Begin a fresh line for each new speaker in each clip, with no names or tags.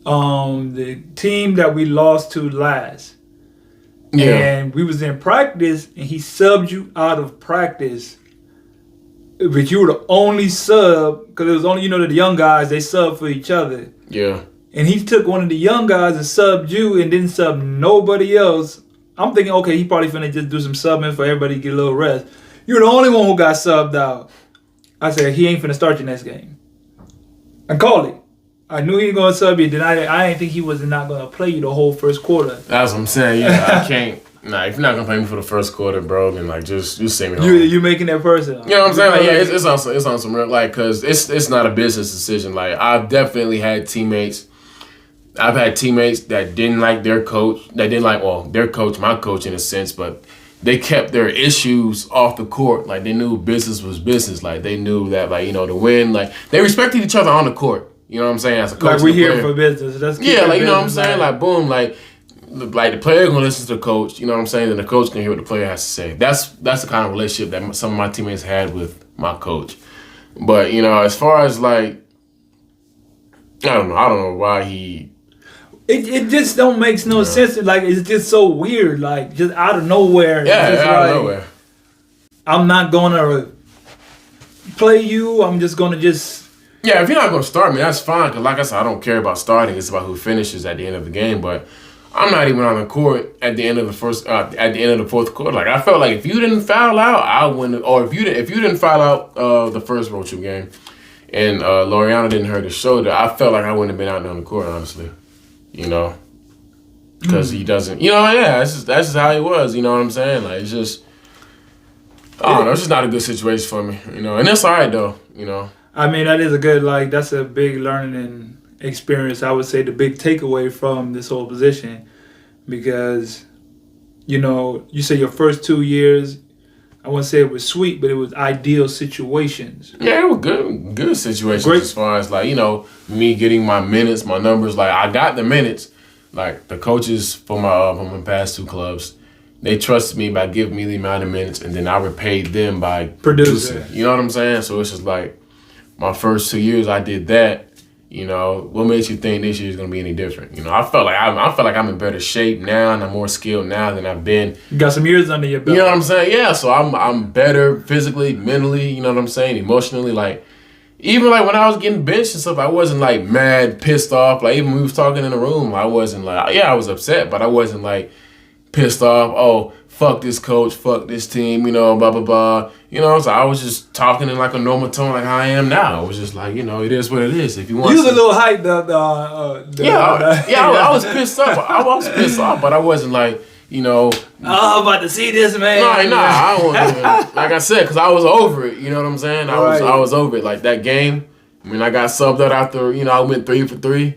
the team that we lost to last.
Yeah.
And we was in practice, and he subbed you out of practice. But you were the only sub, because it was only, the young guys, they sub for each other.
Yeah.
And he took one of the young guys and subbed you and didn't sub nobody else. I'm thinking, okay, he probably finna just do some subbing for everybody to get a little rest. You're the only one who got subbed out. I said, he ain't finna start your next game. I called it. I knew he was gonna sub you. Then I didn't think he was not gonna play you the whole first quarter.
That's what I'm saying. Yeah, I can't. Nah, if you're not gonna play me for the first quarter, bro, then like just send me home.
You making that person.
You know what I'm saying? Like, yeah, it's on some real, like, cause it's not a business decision. Like, I've definitely had teammates. I've had teammates that didn't like their coach. That didn't like their coach, my coach in a sense, but they kept their issues off the court. Like, they knew business was business. Like, they knew that, like, to win. Like, they respected each other on the court. You know what I'm saying? As a coach,
like we here for business. Let's keep
like, you know what I'm
business,
saying? Like, boom, like the player gonna listen to the coach. You know what I'm saying? And the coach can hear what the player has to say. That's the kind of relationship that some of my teammates had with my coach. But as far as like, I don't know why he.
It just don't make no sense. Like, it's just so weird. Like, just out of nowhere.
Yeah, out of nowhere.
I'm not gonna play you. I'm just gonna just.
Yeah, if you're not going to start me, that's fine. Because like I said, I don't care about starting. It's about who finishes at the end of the game. But I'm not even on the court at the end of the fourth quarter. Like, I felt like if you didn't foul out, I wouldn't. Or if you didn't foul out the first road trip game, and Loriano didn't hurt his shoulder, I felt like I wouldn't have been out there on the court, honestly. Because he doesn't. That's just how he was. You know what I'm saying? Like, it's just. I don't know. It's just not a good situation for me. And it's all right though.
I mean, that is that's a big learning experience. I would say the big takeaway from this whole position, because, you say your first 2 years, I wouldn't say it was sweet, but it was ideal situations.
Yeah, it was good situations. Great. As far as like, me getting my minutes, my numbers. Like, I got the minutes. Like, the coaches for my past two clubs, they trusted me by giving me the amount of minutes, and then I repaid them by producing. You know what I'm saying? So it's just like, my first 2 years, I did that. What makes you think this year is gonna be any different? I felt like I'm in better shape now, and I'm more skilled now than I've been.
You got some years under your belt.
You know what I'm saying? Yeah. So I'm better physically, mentally. You know what I'm saying? Emotionally, like even like when I was getting benched and stuff, I wasn't like mad, pissed off. Like even when we was talking in the room, I wasn't like I was upset, but I wasn't like pissed off. Oh, fuck this coach, fuck this team, blah, blah, blah. So I was just talking in like a normal tone like how I am now. It was just like, it is what it is. If you want
you was a little hyped
I was pissed off. I was pissed off, but I wasn't like,
oh, I'm about to see this, man.
No, I wasn't even, like I said, because I was over it. You know what I'm saying? I was over it. Like that game, I got subbed out after, I went 3 for 3.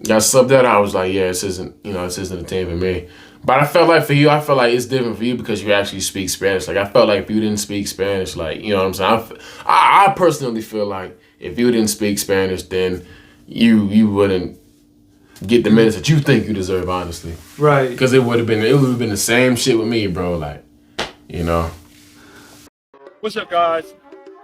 Got subbed out, I was like, yeah, this isn't a team for me. But I felt like for you, it's different for you because you actually speak Spanish. Like, I felt like if you didn't speak Spanish, like, you know what I'm saying? I personally feel like if you didn't speak Spanish, then you wouldn't get the minutes that you think you deserve, honestly.
Right.
Because it would have been the same shit with me, bro. Like,
What's up, guys?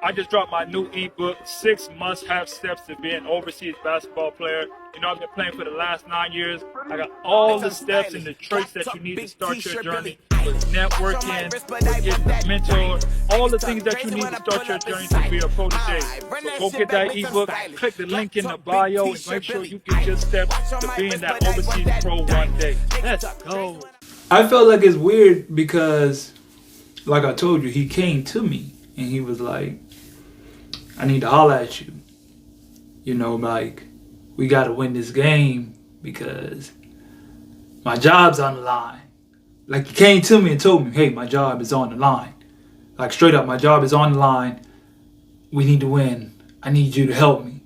I just dropped my new ebook, 6 Must-Have Steps to Be an Overseas Basketball Player. I've been playing for the last 9 years. I got all the steps and the traits that you need to start your journey with networking, with getting a mentor, all the things that you need to start your journey to be a protege. So go get that ebook, click the link in the bio, and make sure you get your steps to being that overseas pro one day. Let's go.
I felt like it's weird because, like I told you, he came to me and he was like, I need to holler at you. Like, we got to win this game because my job's on the line. Like, he came to me and told me, hey, my job is on the line. Like, straight up, my job is on the line. We need to win. I need you to help me.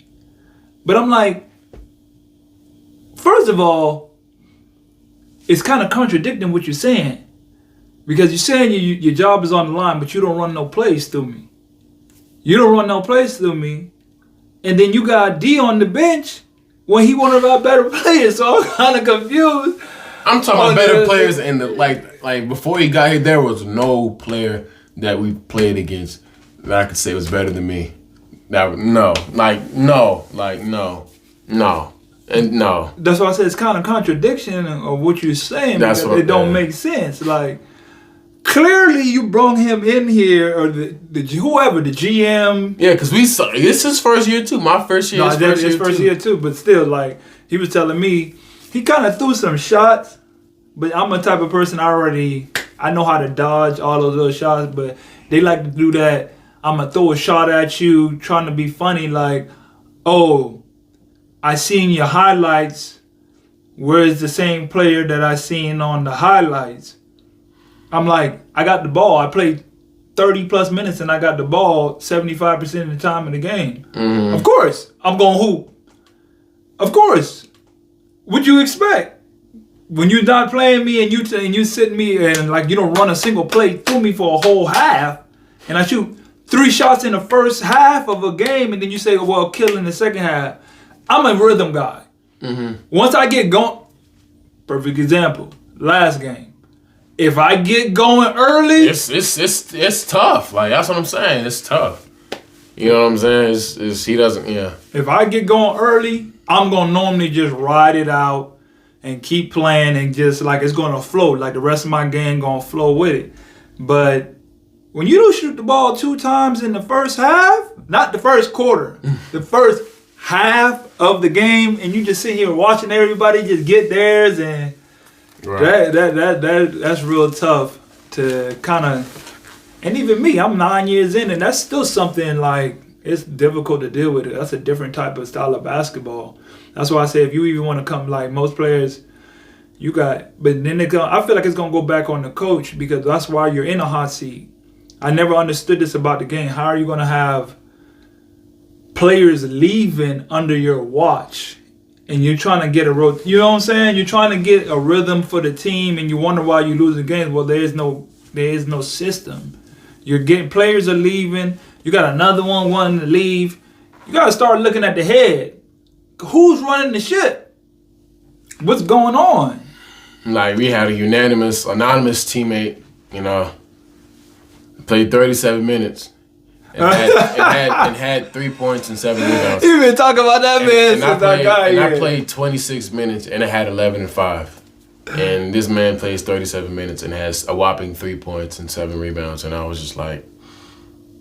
But I'm like, first of all, it's kind of contradicting what you're saying. Because you're saying your job is on the line, but you don't run no plays through me. You don't run no plays through me. And then you got D on the bench when he one of our better players. So I'm kind of confused.
I'm talking about better players, and like before he got here, there was no player that we played against that I could say was better than me. No. And no.
That's why I said it's kind of contradiction of what you're saying.
That's
because
what
it don't make sense. Like, clearly you brought him in here, or the whoever, the GM.
Yeah, because this is his first year too. My first year,
his first year too. But still, like, he was telling me, he kind of threw some shots, but I'm a type of person, I know how to dodge all those little shots, but they like to do that. I'm going to throw a shot at you, trying to be funny, like, oh, I seen your highlights. Where's the same player that I seen on the highlights? I'm like, I got the ball. I played 30 plus minutes and I got the ball 75% of the time in the game.
Mm-hmm.
Of course, I'm going to hoop. Of course. What you expect? When you're not playing me and you sit me and like you don't run a single play through me for a whole half, and I shoot 3 shots in the first half of a game, and then you say, oh, well, kill in the second half. I'm a rhythm guy.
Mm-hmm.
Once I get going, perfect example, last game. If I get going early,
it's tough. Like, that's what I'm saying. It's tough. You know what I'm saying? He doesn't. Yeah.
If I get going early, I'm gonna normally just ride it out and keep playing, and just like it's gonna flow. Like the rest of my game gonna flow with it. But when you don't shoot the ball 2 times in the first half, not the first quarter, the first half of the game, and you just sit here watching everybody just get theirs, and right. that's real tough to kind of. And even me, I'm 9 years in, and that's still something like it's difficult to deal with it. That's a different type of style of basketball. That's why I say if you even want to come, like most players, you got. But then I feel like it's gonna go back on the coach, because that's why you're in a hot seat. I never understood this about the game. How are you gonna have players leaving under your watch, and you're trying to get you know what I'm saying? You're trying to get a rhythm for the team, and you wonder why you lose the game. Well, there is no system. You're getting players are leaving. You got another one wanting to leave. You gotta start looking at the head. Who's running the ship? What's going on?
Like, we had a anonymous teammate, you know, played 37 minutes. And had 3 points and 7 rebounds.
You've been talking about that man since that guy.
And I played 26 minutes and I had 11 and 5. And this man plays 37 minutes and has a whopping 3 points and 7 rebounds. And I was just like,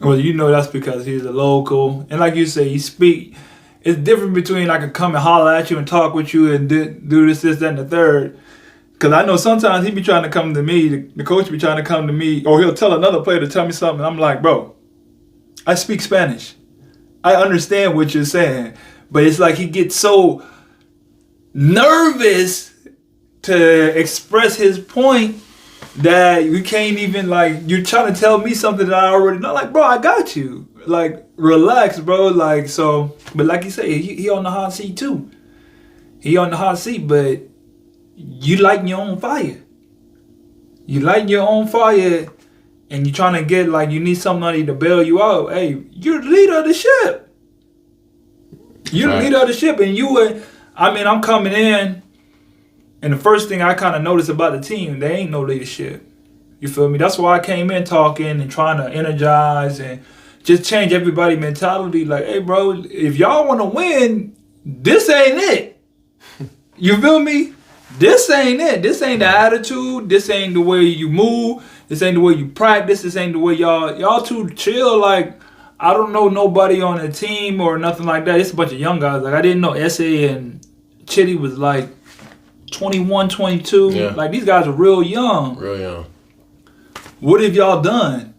well, you know that's because he's a local. And like you say, he speak. It's different between I can come and holler at you and talk with you and do this, that, and the third. Because I know sometimes he be trying to come to me, the coach be trying to come to me, or he'll tell another player to tell me something. I'm like, bro, I speak Spanish. I understand what you're saying. But it's like he gets so nervous to express his point that you can't even, like, you're trying to tell me something that I already know. Like, bro, I got you. Like, relax, bro. Like, so, but like you say, he on the hot seat too. He on the hot seat, but you lighting your own fire. You lighting your own fire, and you're trying to get, like, you need somebody to bail you out. Hey, you're the leader of the ship. You're the leader of the ship, and I'm coming in, and the first thing I kind of noticed about the team, there ain't no leadership. You feel me? That's why I came in talking and trying to energize and just change everybody's mentality. Like, hey, bro, if y'all want to win, this ain't it. You feel me? This ain't it. This ain't the attitude. This ain't the way you move. This ain't the way you practice. This ain't the way y'all too chill. Like, I don't know nobody on the team or nothing like that. It's a bunch of young guys. Like, I didn't know S.A. and Chitty was like 21, 22. Yeah. Like, these guys are real young.
Real young.
What have y'all done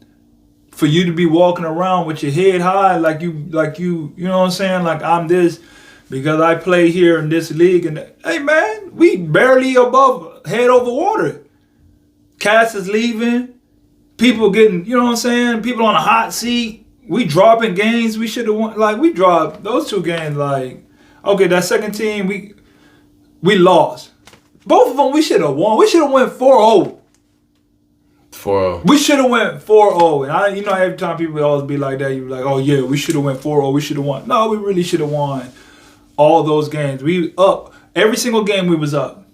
for you to be walking around with your head high like you know what I'm saying? Like, I'm this because I play here in this league. And hey, man, we barely above head over water. Cass is leaving. People getting, you know what I'm saying? People on a hot seat. We dropping games. We should have won. Like, we dropped those 2 games. Like, okay, that second team, we lost. Both of them, we should have won. We should have went 4-0.
4-0.
We should have went 4-0. And every time people always be like that, you be like, oh yeah, we should have went 4-0. We should have won. No, we really should have won all those games. We up. Every single game we was up.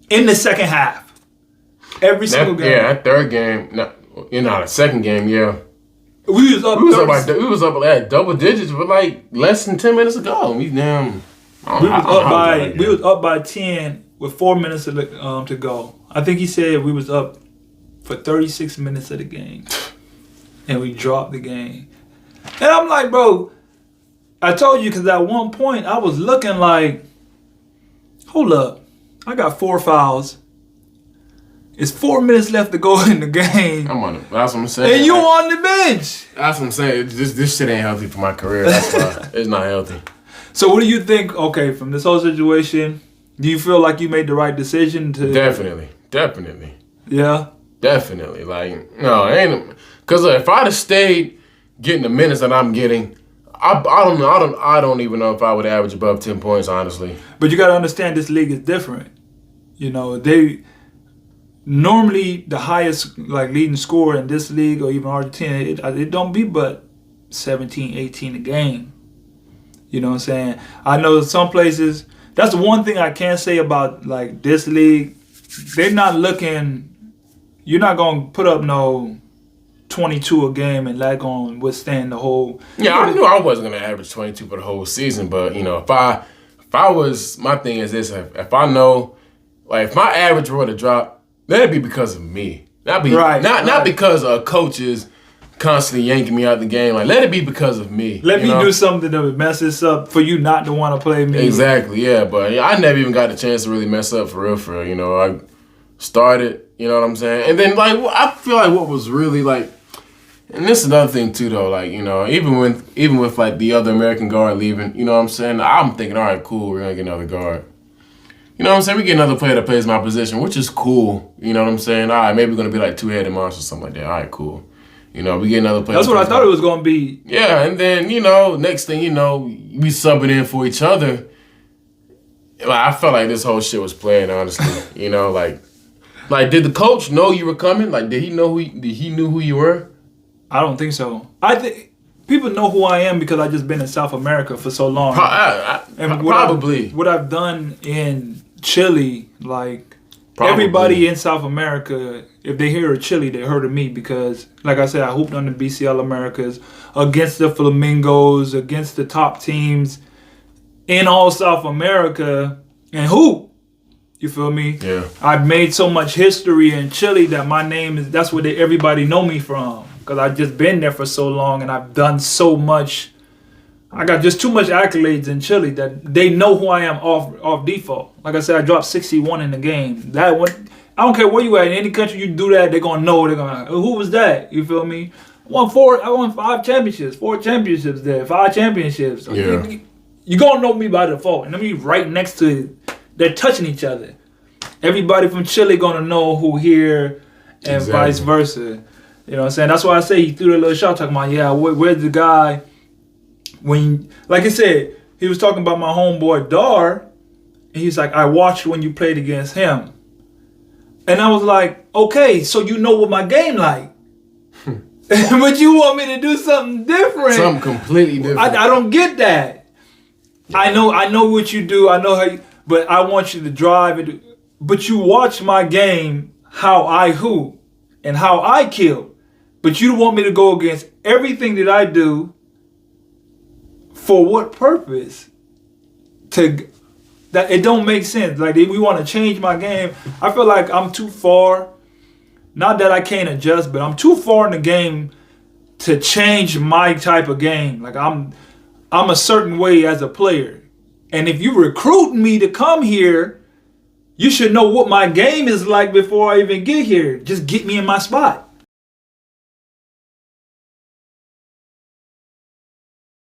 In the second half. Every single game.
Yeah, that third game. The second game, yeah.
We was up.
We was up at double digits, but like less than 10 minutes ago.
We was up by 10 with 4 minutes to go. I think he said we was up for 36 minutes of the game, and we dropped the game. And I'm like, bro, I told you because at one point I was looking like, hold up, I got 4 fouls. It's 4 minutes left to go in the game.
That's what I'm saying.
And you on the bench.
That's what I'm saying. This shit ain't healthy for my career. That's why it's not healthy.
So what do you think? Okay, from this whole situation, do you feel like you made the right decision to?
Definitely.
Yeah.
Definitely. Like no, it ain't. Because if I'd have stayed getting the minutes that I'm getting, I don't even know if I would average above 10 points, honestly.
But you got to understand this league is different. You know, they normally the highest like leading scorer in this league or even Argentina, it don't be but 17, 18 a game. You know what I'm saying? I know some places, that's the one thing I can say about like this league. They're not looking, you're not going to put up no 22 a game and that going to withstand the whole.
Yeah, I knew I wasn't going to average 22 for the whole season, but you know, if I was, my thing is this, if I know, like if my average were to drop, that'd be because of me. Not because of coaches constantly yanking me out the game. Like, let it be because of me.
Let me do something that would mess this up for you not to want to play me.
Exactly, yeah. But I never even got the chance to really mess up for real. You know, I started, you know what I'm saying? And then, like, I feel like what was really, like, and this is another thing, too, though. Like, you know, even with like, the other American guard leaving, you know what I'm saying? I'm thinking, all right, cool, we're going to get another guard. You know what I'm saying? We get another player that plays my position, which is cool. You know what I'm saying? All right, maybe we're going to be like two-headed monsters or something like that. All right, cool. You know, we get another player.
That's what I thought it was going to be.
Yeah, and then, you know, next thing you know, we subbing in for each other. Like, I felt like this whole shit was playing, honestly. You know, like, did the coach know you were coming? Like, did he know who you were?
I don't think so. I think people know who I am because I just been in South America for so long.
Probably.
What I've done in Chile, like, everybody in South America, if they hear of Chile, they heard of me because, like I said, I hooped on the BCL Americas against the Flamingos, against the top teams in all South America, and hoop. You feel me?
Yeah.
I've made so much history in Chile that my name is, that's where everybody know me from because I've just been there for so long and I've done so much. I got just too much accolades in Chile that they know who I am off default. Like I said, I dropped 61 in the game. That one, I don't care where you at. In any country you do that, they're gonna know. They're gonna, who was that? You feel me? I won 5 championships, 4 championships there, 5 championships.
Yeah.
You're gonna know me by default. And I mean, right next to it, they're touching each other. Everybody from Chile gonna know who here, and vice versa. You know what I'm saying? That's why I say he threw that little shot talking about, yeah, where's the guy? When, like I said, he was talking about my homeboy Dar, and he's like, I watched when you played against him. And I was like, okay, so you know what my game like. But you want me to do something different.
Something completely different.
I don't get that. I know what you do. I know how you, but I want you to drive it. But you watch my game, how I hoop, and how I kill. But you want me to go against everything that I do. For what purpose? That it don't make sense. Like, if we want to change my game, I feel like I'm too far. Not that I can't adjust, but I'm too far in the game to change my type of game. Like, I'm a certain way as a player. And if you recruit me to come here, you should know what my game is like before I even get here. Just get me in my spot.